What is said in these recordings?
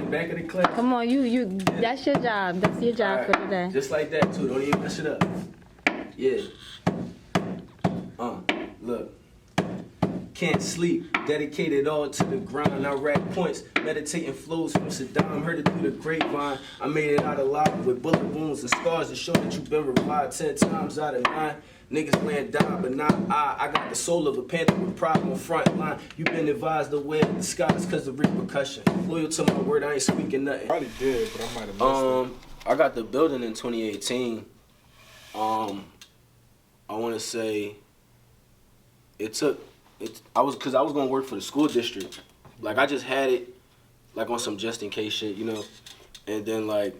back of the class. Come on, that's your job. That's your job for today. Just like that, too. Don't even mess it up. Yeah. Look. Can't sleep, dedicated all to the grind. I rack points, meditating flows from Saddam. Heard it through the grapevine. I made it out alive with bullet wounds and scars to show that you've been revived 10 times out of 9. Niggas laying down, but not I got the soul of a panther with pride on the front line. You've been advised to wear disguise because of repercussion. Loyal to my word, I ain't speaking nothing. Probably did, but I might have missed it. I got the building in 2018. I want to say I was gonna work for the school district. Like I just had it like on some just in case shit, you know. And then like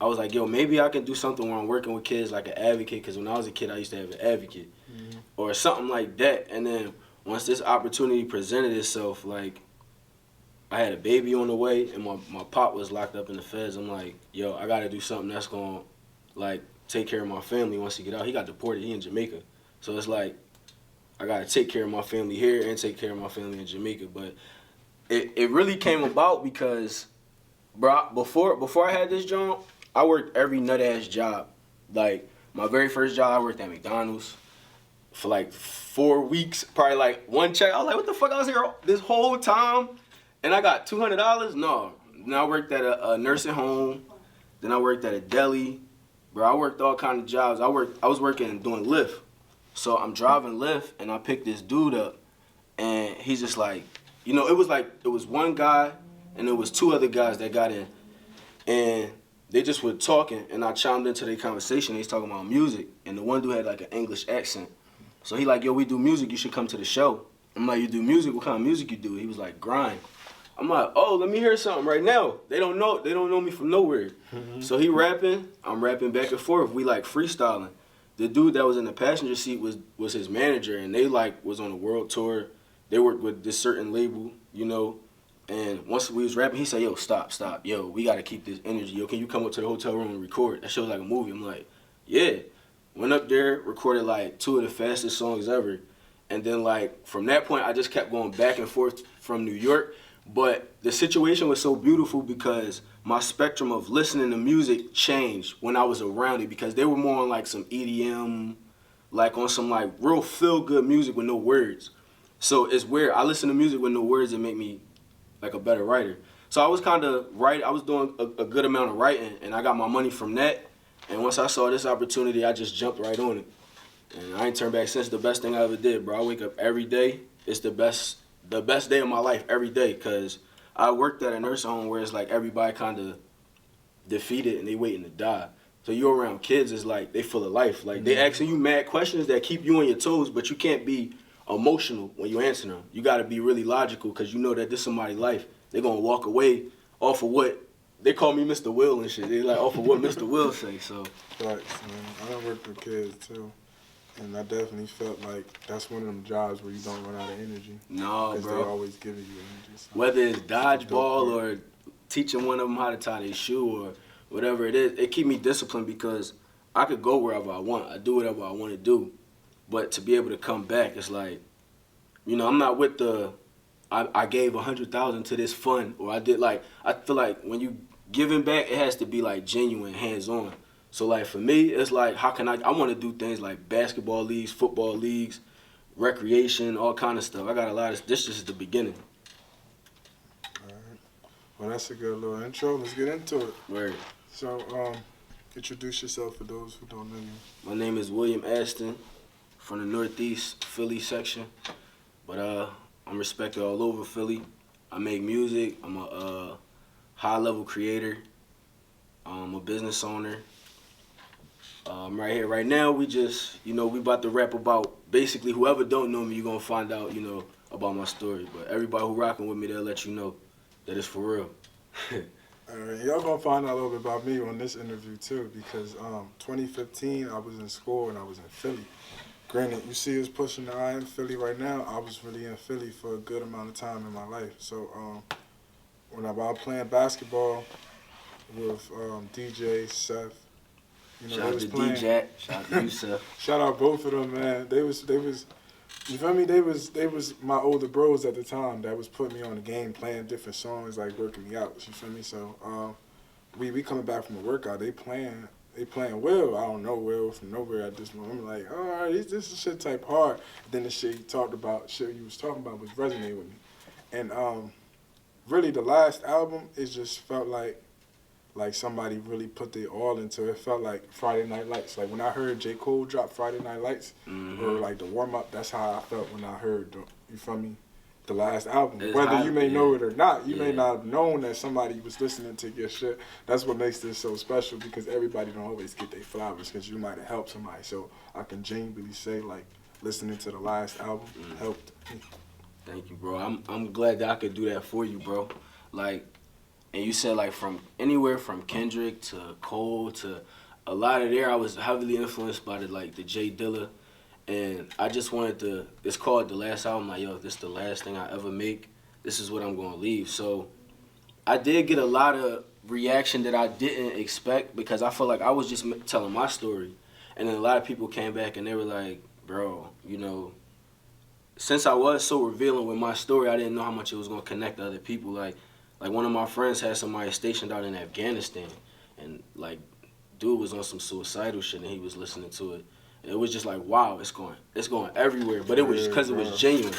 I was like, yo, maybe I can do something where I'm working with kids like an advocate, because when I was a kid I used to have an advocate or something like that. And then once this opportunity presented itself, like I had a baby on the way and my pop was locked up in the feds. I'm like, yo, I gotta do something that's gonna like take care of my family once he get out. He got deported, he in Jamaica. So it's like I gotta take care of my family here and take care of my family in Jamaica. But it really came about because, bro, before I had this job, I worked every nut ass job. Like my very first job, I worked at McDonald's for like 4 weeks, probably like one check. I was like, what the fuck? I was here this whole time, and I got $200. No, then I worked at a nursing home. Then I worked at a deli. Bro, I worked all kind of jobs. I was working doing Lyft. So I'm driving Lyft, and I picked this dude up, and he's just like, you know, it was one guy, and there was 2 other guys that got in, and they just were talking, and I chimed into their conversation. They was talking about music, and the one dude had like an English accent. So he like, yo, we do music, you should come to the show. I'm like, you do music? What kind of music you do? He was like, grind. I'm like, oh, let me hear something right now. They don't know me from nowhere. So he rapping, I'm rapping back and forth. We like freestyling. The dude that was in the passenger seat was his manager, and they like was on a world tour. They worked with this certain label, you know. And once we was rapping, he said, yo, stop. Yo, we got to keep this energy. Yo, can you come up to the hotel room and record? That shit was like a movie. I'm like, yeah. Went up there, recorded like 2 of the fastest songs ever. And then like from that point, I just kept going back and forth from New York. But the situation was so beautiful because my spectrum of listening to music changed when I was around it, because they were more on like some EDM, like on some like real feel-good music with no words. So it's weird. I listen to music with no words that make me like a better writer. So I was kind of I was doing a good amount of writing, and I got my money from that. And once I saw this opportunity, I just jumped right on it. And I ain't turned back since. The best thing I ever did, bro. I wake up every day. It's the best day of my life every day, because I worked at a nursing home where it's like everybody kind of defeated and they waiting to die. So you're around kids, it's like they full of life. Like they asking you mad questions that keep you on your toes, but you can't be emotional when you answer them. You got to be really logical, because you know that this is somebody's life. They're going to walk away off of what, they call me Mr. Will and shit. They like off of what Mr. Will say, so. Right, man. I done worked with kids too. And I definitely felt like that's one of them jobs where you don't run out of energy. No, bro. Because they're always giving you energy. So whether it's dodgeball or teaching one of them how to tie their shoe or whatever it is, it keep me disciplined, because I could go wherever I want. I do whatever I want to do. But to be able to come back, it's like, you know, I'm not with I gave $100,000 to this fund, or I did like, I feel like when you giving back, it has to be like genuine, hands-on. So like for me, it's like, how can I want to do things like basketball leagues, football leagues, recreation, all kind of stuff. I got a lot of, this is the beginning. All right. Well, that's a good little intro. Let's get into it. Word. So, introduce yourself for those who don't know you. My name is William Aston from the Northeast Philly section. But I'm respected all over Philly. I make music. I'm a high-level creator. I'm a business owner. Right here, right now, we just, you know, we about to rap about basically whoever don't know me, you're going to find out, you know, about my story. But everybody who rocking with me, they'll let you know that it's for real. All right, y'all going to find out a little bit about me on this interview, too, because 2015, I was in school and I was in Philly. Granted, you see us pushing the eye in Philly right now. I was really in Philly for a good amount of time in my life. So when I was playing basketball with DJ, Seth, you know, shout out to DJ, shout out to you, Seth. Shout out both of them, man. They was You feel me? They was my older bros at the time that was putting me on the game, playing different songs, like working me out. You feel me? So we coming back from the workout, they playing Will. I don't know Will from nowhere at this moment. I'm like, all right, this is shit type hard. Then the shit you talked about, shit you was talking about was resonating with me. And really the last album, it just felt like somebody really put their all into it. It felt like Friday Night Lights. Like when I heard J. Cole drop Friday Night Lights, or like the warm up, that's how I felt when I heard you feel me? The last album. It's Whether hot, you may know it or not, you may Yeah. not have known that somebody was listening to your shit. That's what makes this so special, because everybody don't always get their flowers, because you might have helped somebody. So I can genuinely say, like, listening to the last album helped me. Thank you, bro. I'm glad that I could do that for you, bro. Like, and you said like from anywhere from Kendrick to Cole to a lot of there, I was heavily influenced by the Jay Dilla. And I just wanted to, it's called The Last Album, like, yo, if this is the last thing I ever make, this is what I'm going to leave. So I did get a lot of reaction that I didn't expect, because I felt like I was just telling my story. And then a lot of people came back and they were like, bro, you know, since I was so revealing with my story, I didn't know how much it was going to connect to other people. Like one of my friends had somebody stationed out in Afghanistan, and like dude was on some suicidal shit and he was listening to it. It was just like, wow, it's going everywhere. But it was because it was genuine.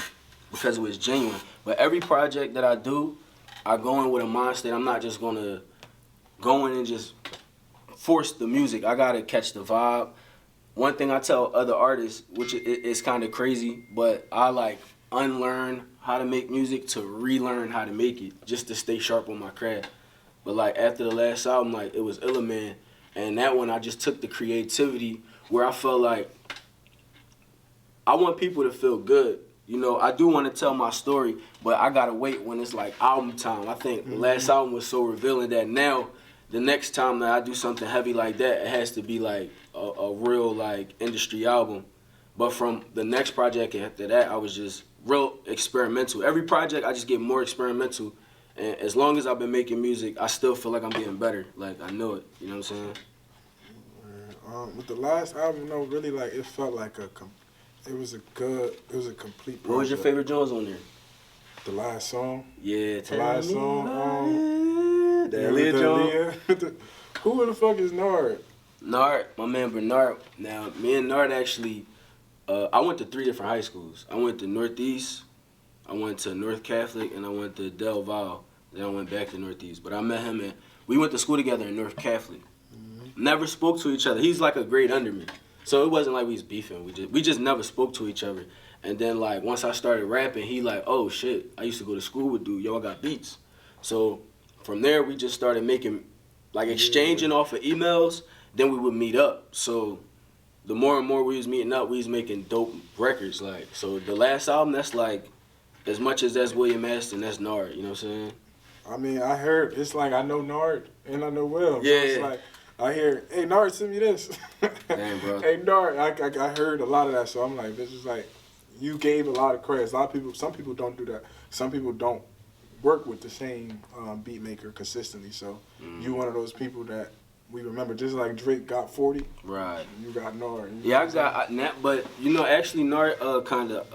Because it was genuine. But every project that I do, I go in with a mind state. I'm not just going to go in and just force the music. I got to catch the vibe. One thing I tell other artists, which is kind of crazy, but I like unlearn how to make music to relearn how to make it, just to stay sharp on my craft. But like after the last album, like it was Illa Man. And that one, I just took the creativity where I felt like I want people to feel good. You know, I do want to tell my story, but I got to wait when it's like album time. I think the last album was so revealing that now the next time that I do something heavy like that, it has to be like a real like industry album. But from the next project after that, I was just real experimental. Every project, I just get more experimental. And as long as I've been making music, I still feel like I'm getting better. Like, I know it. You know what I'm saying? With the last album, no, really, like, it felt like it was a complete project. What was your favorite Jones on there? The last song? Yeah, The last song, the Aaliyah Jones. Who the fuck is Nard? Nard, my man Bernard. Now, me and Nard actually, I went to 3 different high schools. I went to Northeast, I went to North Catholic, and I went to Del Valle. Then I went back to Northeast. But I met him, and we went to school together in North Catholic. Never spoke to each other. He's like a grade under me. So it wasn't like we was beefing. We just never spoke to each other. And then like once I started rapping, he like, oh shit, I used to go to school with dude. Yo, I got beats. So from there, we just started making, like exchanging off of emails. Then we would meet up. So the more and more we was meeting up, we was making dope records. Like, so the last album, that's like, as much as that's William Aston, that's Nard. You know what I'm saying? I mean, I heard, it's like I know Nard and I know Will. Yeah. So it's like, I hear, hey, Nard, send me this. Damn, bro. Hey, Nard, I heard a lot of that, so I'm like, this is like, you gave a lot of credit. A lot of people, some people don't do that. Some people don't work with the same beat maker consistently, so you one of those people that we remember, just like Drake got 40. Right. You got Nard. Yeah, I got Nat, but you know, actually, Nard kind of.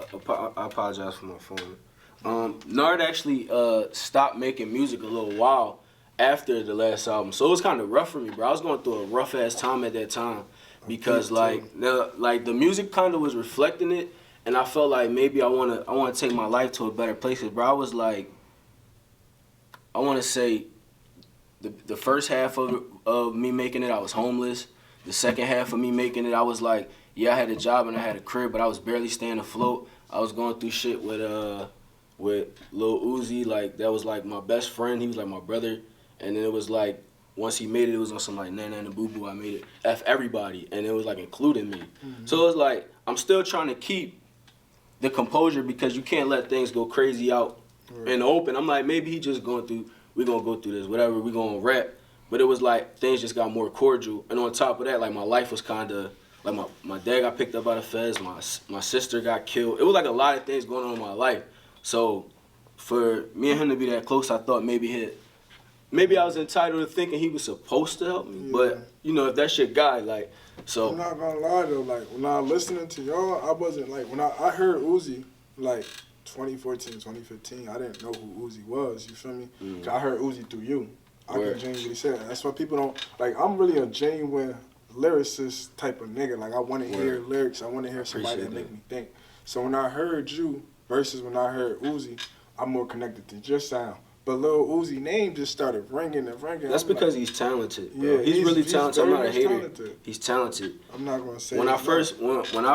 I apologize for my phone. Nard actually stopped making music a little while after the last album, so it was kind of rough for me, bro. I was going through a rough ass time at that time because like the music kind of was reflecting it, and I felt like maybe I wanna take my life to a better place. Bro, I was like, I want to say, the first half of me making it, I was homeless. The second half of me making it, I was like, yeah, I had a job and I had a crib, but I was barely staying afloat. I was going through shit with Lil Uzi, like that was like my best friend. He was like my brother, and then it was like once he made it, it was on some like Nana and Boo Boo. I made it F everybody, and it was like including me. So it was like I'm still trying to keep the composure because you can't let things go crazy out in the open. I'm like, maybe he just going through. We gonna go through this, whatever. We gonna rap. But it was like things just got more cordial, and on top of that, like my life was kind of like my dad got picked up by the feds. My sister got killed. It was like a lot of things going on in my life. So for me and him to be that close, I thought maybe I was entitled to thinking he was supposed to help me. But you know, if that's your guy, like So I'm not gonna lie though, like when I listening to y'all, I wasn't like when I heard Uzi like 2014, 2015. I didn't know who Uzi was. You feel me? 'Cause I heard Uzi through you. I can genuinely say that. That's why people don't like. I'm really a genuine lyricist type of nigga. Like I want to hear lyrics. I want to hear somebody that make me think. So when I heard you versus when I heard Uzi, I'm more connected to your sound. But Lil Uzi name just started ringing and ringing. That's because he's talented, bro. Yeah, he's really talented. I'm not a hater. Talented. He's talented. I'm not gonna say when I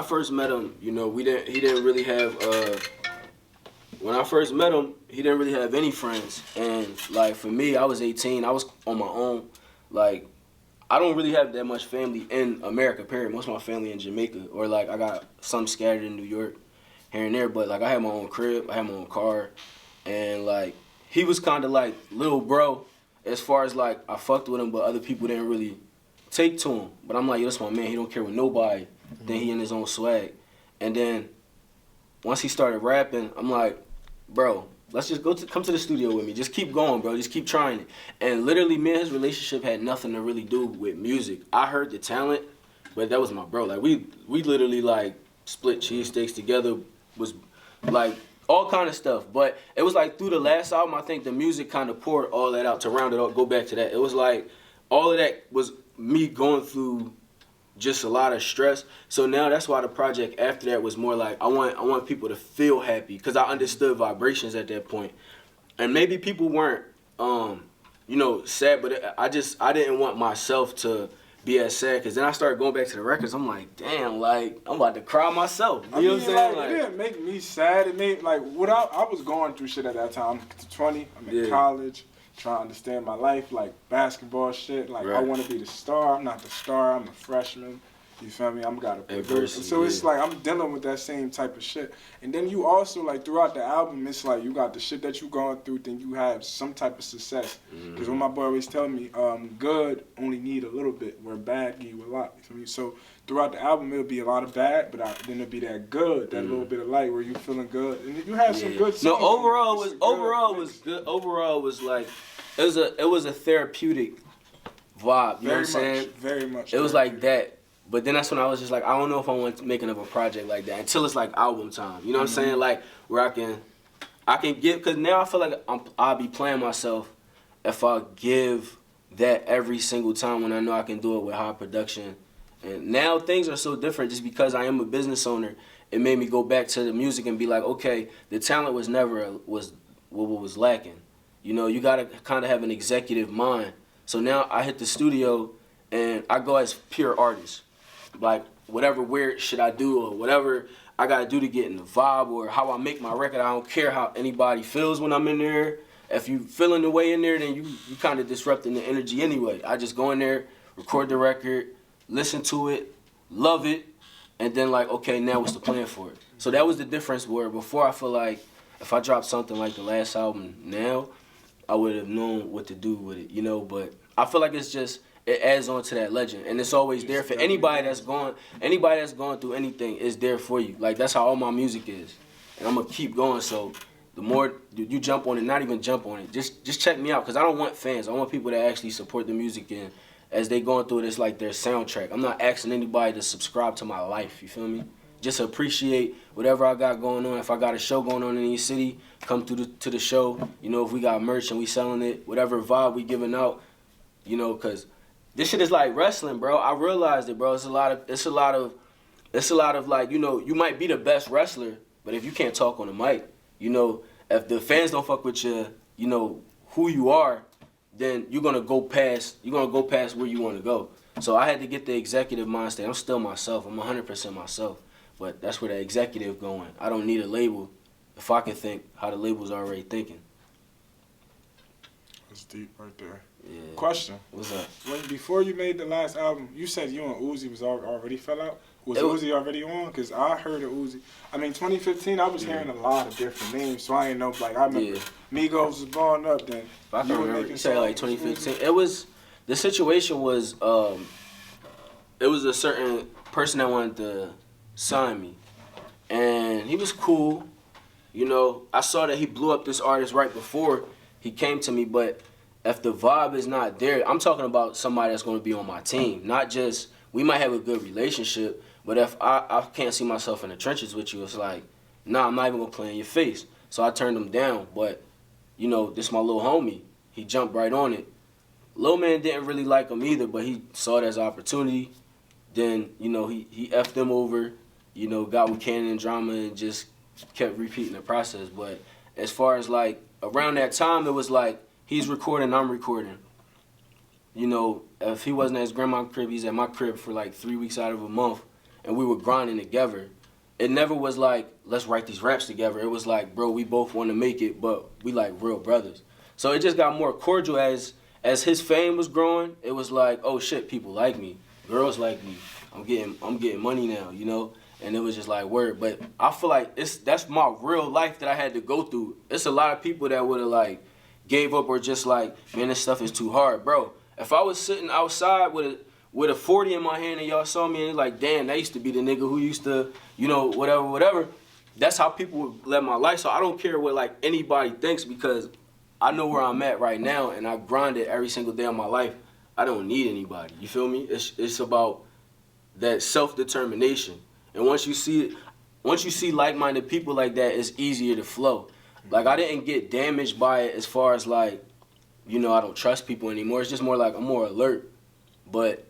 first met him, you know, he didn't really have when I first met him, he didn't really have any friends. And like for me, I was 18, I was on my own. Like I don't really have that much family in America, period. Most of my family in Jamaica, or like I got some scattered in New York here and there, but like I had my own crib, I had my own car, and like he was kind of like little bro as far as like I fucked with him, but other people didn't really take to him. But I'm like, yo, that's my man. He don't care with nobody. Then he in his own swag. And then once he started rapping, I'm like, bro, let's just come to the studio with me. Just keep going, bro. Just keep trying it. And literally, me and his relationship had nothing to really do with music. I heard the talent, but that was my bro. Like we literally like split cheesesteaks together, was like all kind of stuff. But it was like through the last album, I think the music kind of poured all that out to round it up, go back to that. It was like all of that was me going through just a lot of stress. So now that's why the project after that was more like I want people to feel happy, because I understood vibrations at that point. And maybe people weren't you know, sad, but I didn't want myself to be as sad, because then I started going back to the records. I'm like, damn, like I'm about to cry myself. You know what I'm saying? Like, it didn't make me sad. It made like what I was going through shit at that time. I'm 20. I'm in college, trying to understand my life, like basketball shit. Like I want to be the star. I'm not the star. I'm a freshman. You feel me? I'm got to produce. So it's like I'm dealing with that same type of shit. And then you also like throughout the album, it's like you got the shit that you going through, then you have some type of success. Because what my boy always tell me, good only need a little bit, where bad give you a lot. You feel me? So throughout the album, it'll be a lot of bad, but then it'll be that good, that little bit of light where you feeling good. And you have some good songs. No, overall was good. Overall was like it was a therapeutic vibe. You know what I'm saying? Very much. It was like that. But then that's when I was just like, I don't know if I want to make another project like that until it's like album time. You know what I'm saying? Like where I can give, because now I feel like I'll be playing myself if I give that every single time when I know I can do it with high production. And now things are so different just because I am a business owner. It made me go back to the music and be like, okay, the talent was never what was lacking. You know, you got to kind of have an executive mind. So now I hit the studio and I go as pure artist. Like whatever weird shit I do or whatever I gotta do to get in the vibe or how I make my record, I don't care how anybody feels when I'm in there. If you feeling the way in there, then you kind of disrupting the energy anyway. I just go in there, record the record, listen to it, love it, and then like, okay, now what's the plan for it? So that was the difference where before I feel like if I dropped something like the last album now, I would have known what to do with it, you know, but I feel like it adds on to that legend, and it's always there for anybody that's going through anything. It's there for you. Like that's how all my music is, and I'm gonna keep going. So the more you jump on it, not even jump on it, just check me out, because I don't want fans. I want people that actually support the music, and as they going through it, it's like their soundtrack. I'm not asking anybody to subscribe to my life. You feel me? Just appreciate whatever I got going on. If I got a show going on in your city, come to the show. You know, if we got merch and we selling it, whatever vibe we giving out, you know, because this shit is like wrestling, bro. I realized it, bro. It's a lot of like, you know, you might be the best wrestler, but if you can't talk on the mic, you know, if the fans don't fuck with you, you know, who you are, then you're gonna go past where you wanna go. So I had to get the executive mindset. I'm still myself. I'm 100% myself. But that's where the executive going. I don't need a label if I can think how the label's already thinking. That's deep right there. Yeah. Question. What's up? Before you made the last album, you said you and Uzi was already fell out? Was Uzi already on? Because I heard of Uzi. I mean, 2015, I was hearing a lot of different names, so I ain't know. Like, I remember Migos was blowing up then. I can remember. You said like 2015. It was, the situation was, it was a certain person that wanted to sign me. And he was cool. You know, I saw that he blew up this artist right before he came to me, but if the vibe is not there, I'm talking about somebody that's going to be on my team, not just we might have a good relationship, but if I can't see myself in the trenches with you, it's like, nah, I'm not even gonna play in your face. So I turned him down, but, you know, this my little homie. He jumped right on it. Lil man didn't really like him either, but he saw it as an opportunity. Then, you know, he F'd them over, you know, got with Cannon and Drama and just kept repeating the process. But as far as, like, around that time, it was like, he's recording, I'm recording. You know, if he wasn't at his grandma's crib, he's at my crib for like 3 weeks out of a month, and we were grinding together. It never was like, let's write these raps together. It was like, bro, we both want to make it, but we like real brothers. So it just got more cordial as his fame was growing. It was like, oh shit, people like me, girls like me. I'm getting money now, you know. And it was just like word. But I feel like that's my real life that I had to go through. It's a lot of people that would have like gave up or just like, man, this stuff is too hard, bro. If I was sitting outside with a 40 in my hand and y'all saw me and it's like, damn, that used to be the nigga who used to, you know, whatever. That's how people would live my life. So I don't care what like anybody thinks because I know where I'm at right now and I grinded every single day of my life. I don't need anybody. You feel me? It's about that self-determination. And once you see like-minded people like that, it's easier to flow. Like I didn't get damaged by it as far as like, you know, I don't trust people anymore. It's just more like I'm more alert. But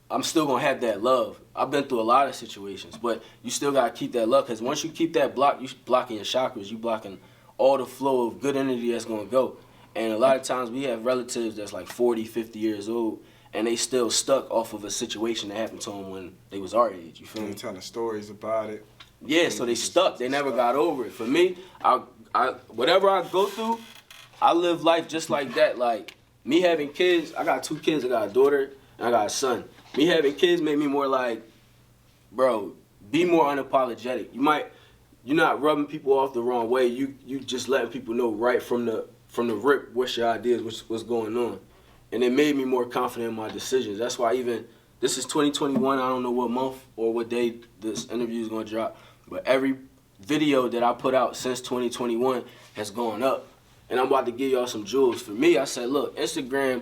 I'm still going to have that love. I've been through a lot of situations. But you still got to keep that love. Because once you keep that block, you're blocking your chakras. You're blocking all the flow of good energy that's going to go. And a lot of times we have relatives that's like 40, 50 years old. And they still stuck off of a situation that happened to them when they was our age. You feel me? Telling stories about it. Yeah, so they stuck. They never got over it. For me, I whatever I go through, I live life just like that. Like, me having kids, I got 2 kids. I got a daughter and I got a son. Me having kids made me more like, bro, be more unapologetic. You're not rubbing people off the wrong way. You just letting people know right from the rip what's your ideas, what's going on. And it made me more confident in my decisions. That's why even, this is 2021, I don't know what month or what day this interview is going to drop, but every video that I put out since 2021 has gone up. And I'm about to give y'all some jewels. For me, I said, look, Instagram,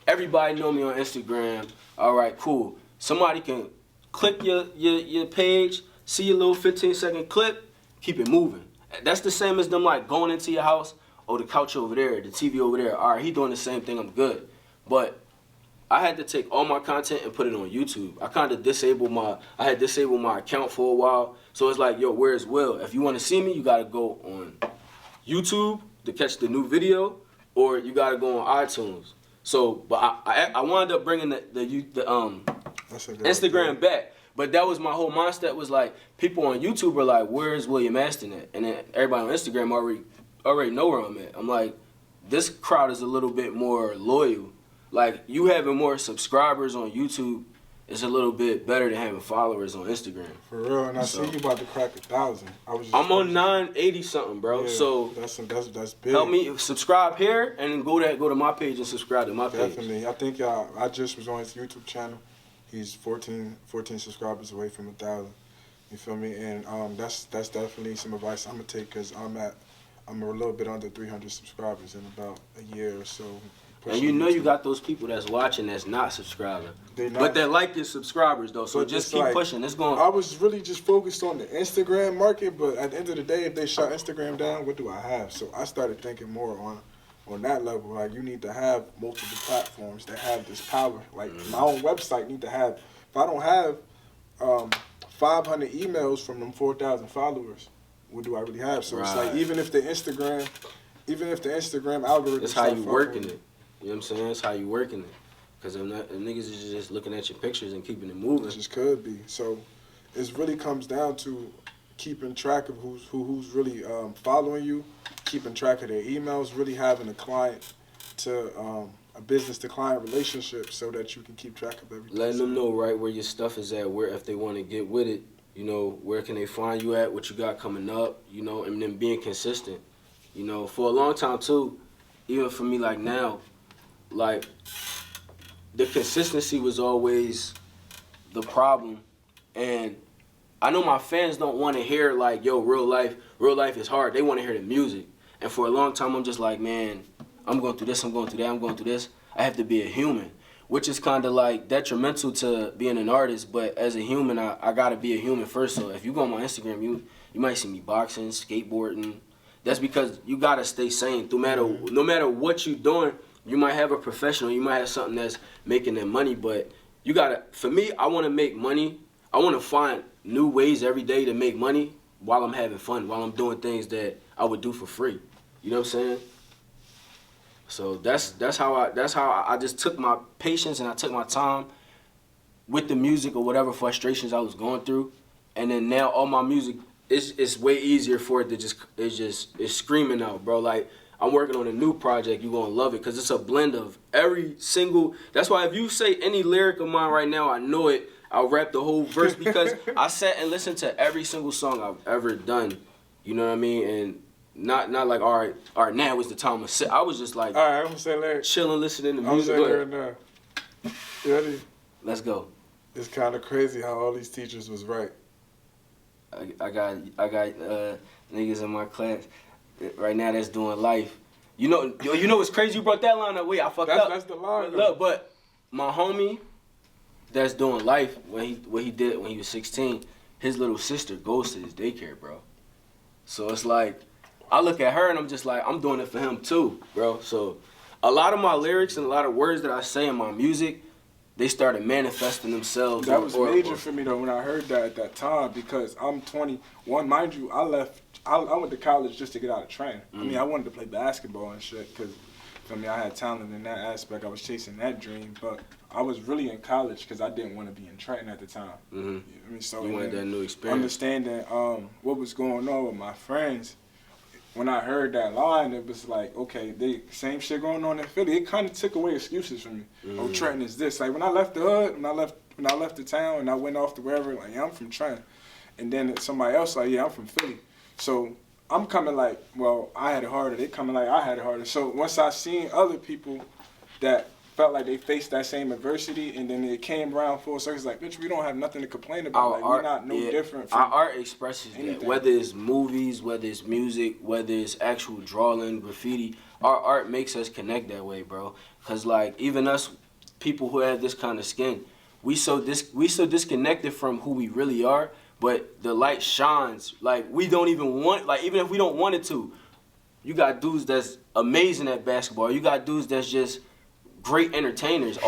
everybody know me on Instagram. All right, cool. Somebody can click your page, see your little 15-second clip, keep it moving. That's the same as them like going into your house, oh, the couch over there, the TV over there. All right, he doing the same thing, I'm good. But I had to take all my content and put it on YouTube. I kind of disabled my account for a while. So it's like, yo, where's Will? If you want to see me, you got to go on YouTube to catch the new video, or you got to go on iTunes. So, but I wound up bringing the Instagram back. But that was my whole mindset, was like, people on YouTube were like, where's William Aston at? And then everybody on Instagram already know where I'm at. I'm like, this crowd is a little bit more loyal. Like, you having more subscribers on YouTube is a little bit better than having followers on Instagram. For real, and I see you about to crack 1,000. I'm on 980 something, bro. Yeah, so that's big. Help me subscribe here and then go to my page and subscribe to my page. Definitely. I think I just was on his YouTube channel. He's 14 subscribers away from 1,000. You feel me? And that's definitely some advice I'm gonna take, because I'm a little bit under 300 subscribers in about a year or so. And you know you got those people that's watching that's not subscribing. But they're like your subscribers, though. So just keep pushing. It's going. I was really just focused on the Instagram market, but at the end of the day, if they shut Instagram down, what do I have? So I started thinking more on that level. Like, you need to have multiple platforms that have this power. Like, my own website need to have, if I don't have 500 emails from them 4,000 followers, what do I really have? So It's like, even if the Instagram algorithm, it's how you working it. You know what I'm saying? That's how you working it. Because niggas is just looking at your pictures and keeping it moving. It just could be. So it really comes down to keeping track of who's really following you, keeping track of their emails, really having a business to client relationship so that you can keep track of everything. Letting them know right where your stuff is at, where if they want to get with it, you know, where can they find you at, what you got coming up, you know, and then being consistent. You know, for a long time too, even for me like now, like, the consistency was always the problem. And I know my fans don't want to hear like, yo, real life is hard. They want to hear the music. And for a long time, I'm just like, man, I'm going through this, I'm going through that, I'm going through this. I have to be a human. which is kind of like detrimental to being an artist. But as a human, I gotta be a human first. So if you go on my Instagram, you might see me boxing, skateboarding. That's because you gotta stay sane. No matter what you're doing, you might have a professional, you might have something that's making them money, but you gotta. For me, I want to make money. I want to find new ways every day to make money while I'm having fun, while I'm doing things that I would do for free. You know what I'm saying? So that's how I just took my patience and I took my time with the music or whatever frustrations I was going through, and then now all my music it's way easier for it to it's screaming out, bro. Like I'm working on a new project, you gonna love it because it's a blend of every single. That's why if you say any lyric of mine right now, I know it. I'll rap the whole verse because I sat and listened to every single song I've ever done. You know what I mean? And not like all right, now is the time to sit. I was just like, all right, I'm gonna say lyrics. Chilling, listening to I'm music. saying lyrics now. You ready? Let's go. It's kind of crazy how all these teachers was right. I got niggas in my class right now that's doing life. You know what's crazy? You brought that line up. Wait, I fucked up. That's the line. Look, but my homie that's doing life what he did when he was 16, his little sister goes to his daycare, bro. So it's like I look at her and I'm just like I'm doing it for him too, bro. So a lot of my lyrics and a lot of words that I say in my music, they started manifesting themselves. That was major for me though when I heard that at that time because I'm 21. Mind you, I went to college just to get out of Trenton. I mean, I wanted to play basketball and shit because, I had talent in that aspect. I was chasing that dream, but I was really in college because I didn't want to be in Trenton at the time. Mm-hmm. You know what I mean? So you wanted that new experience. Understanding what was going on with my friends. When I heard that line, it was like, okay, same shit going on in Philly. It kind of took away excuses from me. Oh, Trenton is this. Like when I left the hood, when I left the town, and I went off to wherever, like yeah, I'm from Trenton, and then somebody else like, yeah, I'm from Philly. So I'm coming like, well, I had it harder. They coming like I had it harder. So once I seen other people that felt like they faced that same adversity, and then it came around full circle. It's like, bitch, we don't have nothing to complain about. Like, we're not different from our art expresses anything. that. Whether it's movies, whether it's music, whether it's actual drawing, graffiti, our art makes us connect that way, bro. Cause like even us people who have this kind of skin, we so disconnected from who we really are. But the light shines. Like we don't even want. Like even if we don't want it to, you got dudes that's amazing at basketball. You got dudes that's just great entertainers.